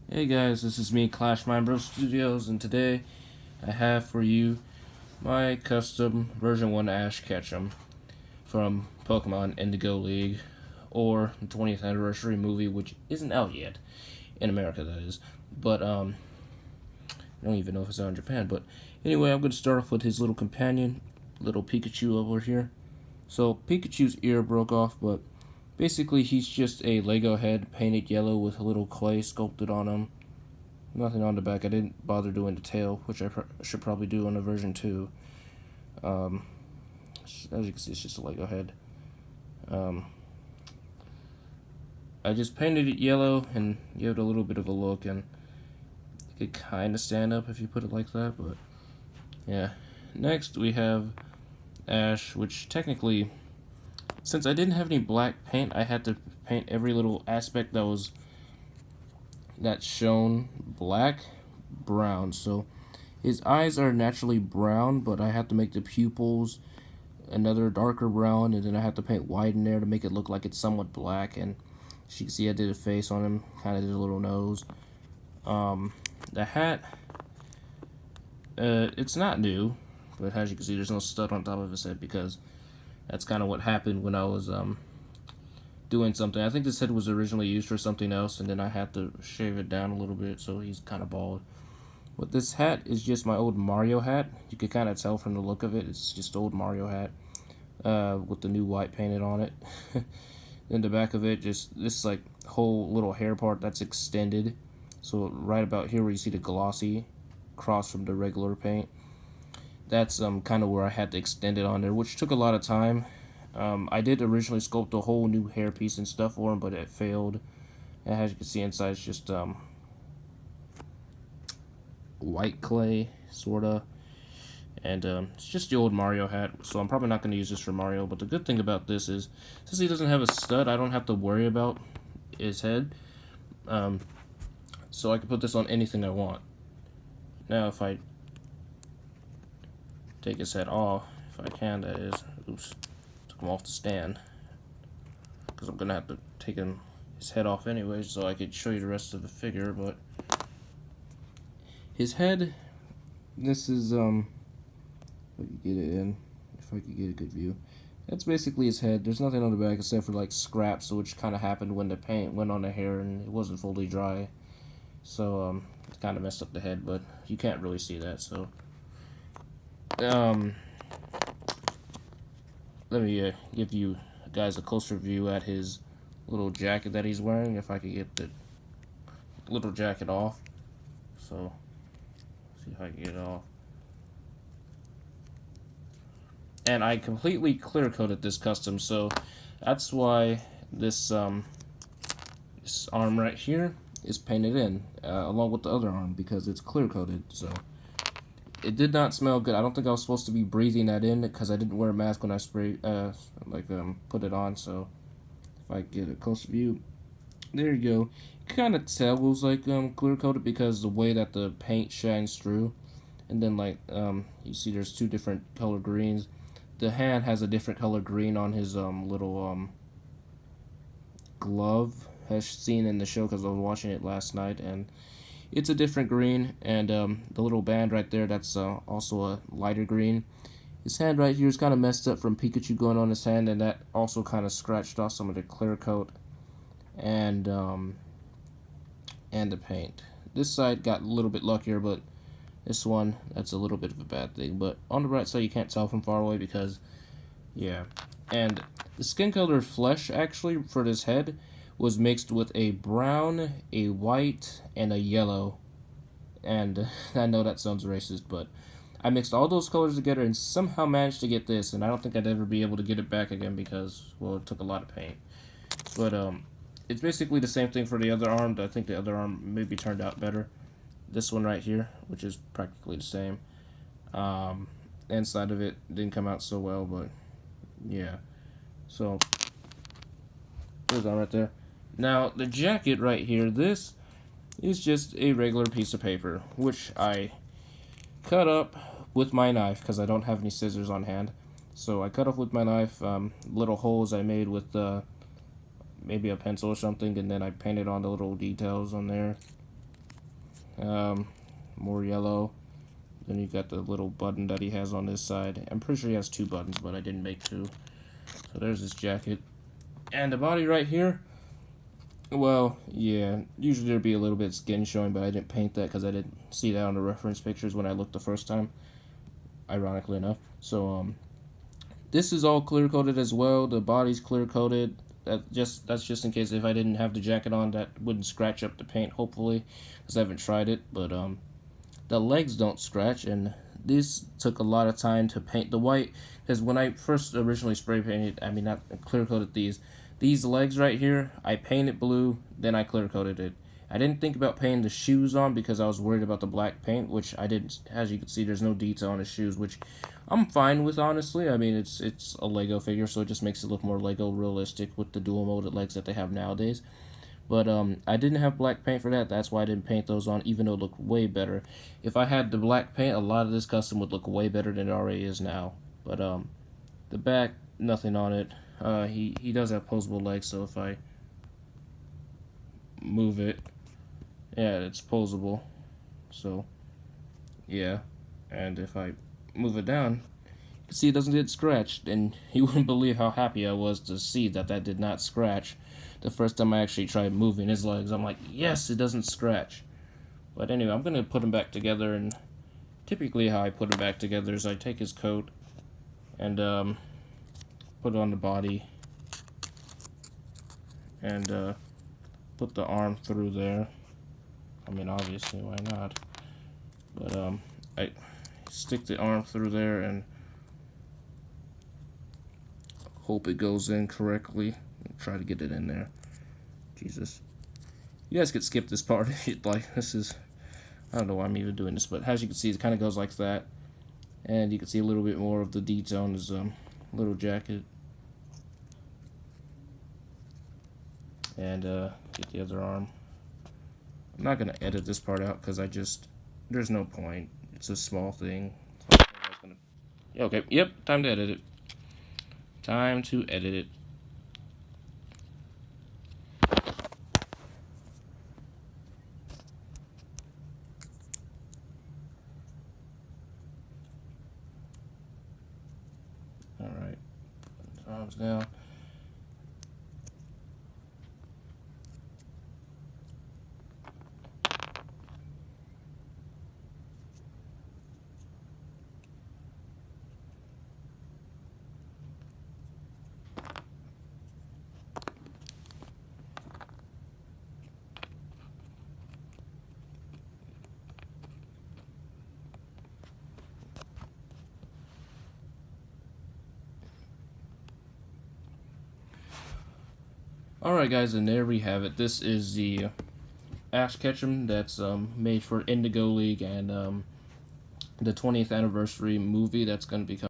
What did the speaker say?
Hey guys, this is me, Clash Bros Studios, and today I have for you my custom version 1 Ash Ketchum from Pokemon Indigo League, or the 20th anniversary movie, which isn't out yet, in America that is, but I don't even know if it's out in Japan, but anyway, I'm going to start off with his little companion, little Pikachu over here. So Pikachu's ear broke off, but basically he's just a Lego head painted yellow with a little clay sculpted on him. Nothing on the back. I didn't bother doing the tail, which I should probably do on the version 2. As you can see, it's just a Lego head. I just painted it yellow and gave it a little bit of a look, and it could kind of stand up if you put it like that, but yeah. Next we have Ash, which technically, since I didn't have any black paint, I had to paint every little aspect that's shown black brown. So his eyes are naturally brown, but I have to make the pupils another darker brown, and then I have to paint white in there to make it look like it's somewhat black. And as you can see, I did a face on him, kind of did a little nose. The hat, it's not new, but as you can see, there's no stud on top of his head because that's kind of what happened when I was doing something. I think this head was originally used for something else, and then I had to shave it down a little bit, so he's kind of bald. But this hat is just my old Mario hat. You can kind of tell from the look of it. It's just old Mario hat with the new white painted on it. In the back of it, just this like whole little hair part that's extended. So right about here where you see the glossy cross from the regular paint, that's kind of where I had to extend it on there, which took a lot of time. I did originally sculpt a whole new hairpiece and stuff for him, but it failed. And as you can see inside, it's just white clay, sorta. And it's just the old Mario hat, so I'm probably not going to use this for Mario. But the good thing about this is, since he doesn't have a stud, I don't have to worry about his head. So I can put this on anything I want. Now if I take his head off, if I can, that is, oops, took him off the stand, because I'm going to have to take his head off anyway, so I could show you the rest of the figure. But his head, this is, if I could get it in, if I could get a good view, that's basically his head. There's nothing on the back except for like scraps, which kind of happened when the paint went on the hair and it wasn't fully dry, so it kind of messed up the head, but you can't really see that. So let me give you guys a closer view at his little jacket that he's wearing, if I could get the little jacket off. So see if I can get it off. And I completely clear coated this custom, so that's why this this arm right here is painted in along with the other arm, because it's clear coated. So it did not smell good. I don't think I was supposed to be breathing that in because I didn't wear a mask when I put it on. So if I get a closer view, there you go. You kind of tell it was like clear coated because the way that the paint shines through. And then like you see there's two different color greens. The hand has a different color green on his little glove, as seen in the show, because I was watching it last night, and it's a different green. And the little band right there, that's also a lighter green. His hand right here is kind of messed up from Pikachu going on his hand, and that also kind of scratched off some of the clear coat and the paint. This side got a little bit luckier, but this one, that's a little bit of a bad thing. But on the right side, you can't tell from far away because, yeah. And the skin color flesh, actually, for this head was mixed with a brown, a white, and a yellow. And I know that sounds racist, but I mixed all those colors together and somehow managed to get this. And I don't think I'd ever be able to get it back again because, well, it took a lot of paint. But it's basically the same thing for the other arm. I think the other arm maybe turned out better. This one right here, which is practically the same. Inside of it didn't come out so well, but yeah. So there's that right there. Now the jacket right here, this is just a regular piece of paper, which I cut up with my knife because I don't have any scissors on hand. So I cut off with my knife little holes I made with maybe a pencil or something, and then I painted on the little details on there. More yellow. Then you got the little button that he has on this side. I'm pretty sure he has 2 buttons, but I didn't make 2. So there's his jacket. And the body right here, well, yeah, usually there'd be a little bit of skin showing, but I didn't paint that because I didn't see that on the reference pictures when I looked the first time, ironically enough. So, this is all clear coated as well. The body's clear coated. That's just in case if I didn't have the jacket on, that wouldn't scratch up the paint, hopefully, because I haven't tried it. But the legs don't scratch, and this took a lot of time to paint the white, because when I first originally spray painted, I mean not clear coated these legs right here, I painted blue, then I clear coated it. I didn't think about painting the shoes on because I was worried about the black paint, which I didn't. As you can see, there's no detail on the shoes, which I'm fine with, honestly. I mean, it's a Lego figure, so it just makes it look more Lego realistic with the dual molded legs that they have nowadays. But I didn't have black paint for that. That's why I didn't paint those on, even though it looked way better. If I had the black paint, a lot of this custom would look way better than it already is now. But the back, nothing on it. He does have posable legs, so if I move it, yeah, it's posable. So, yeah. And if I move it down, you can see it doesn't get scratched. And you wouldn't believe how happy I was to see that that did not scratch. The first time I actually tried moving his legs, I'm like, yes, it doesn't scratch. But anyway, I'm going to put him back together. And typically how I put him back together is I take his coat and put it on the body. And put the arm through there. I mean, obviously, why not? But I stick the arm through there and hope it goes in correctly. Try to get it in there. Jesus. You guys could skip this part if you'd like. This is, I don't know why I'm even doing this, but as you can see, it kind of goes like that. And you can see a little bit more of the detail on his little jacket. And get the other arm. I'm not going to edit this part out because there's no point. It's a small thing. So yeah, okay, yep, time to edit it. Time to edit it. Alright, arms down. Alright guys, and there we have it. This is the Ash Ketchum that's made for Indigo League and the 20th anniversary movie that's going to be coming.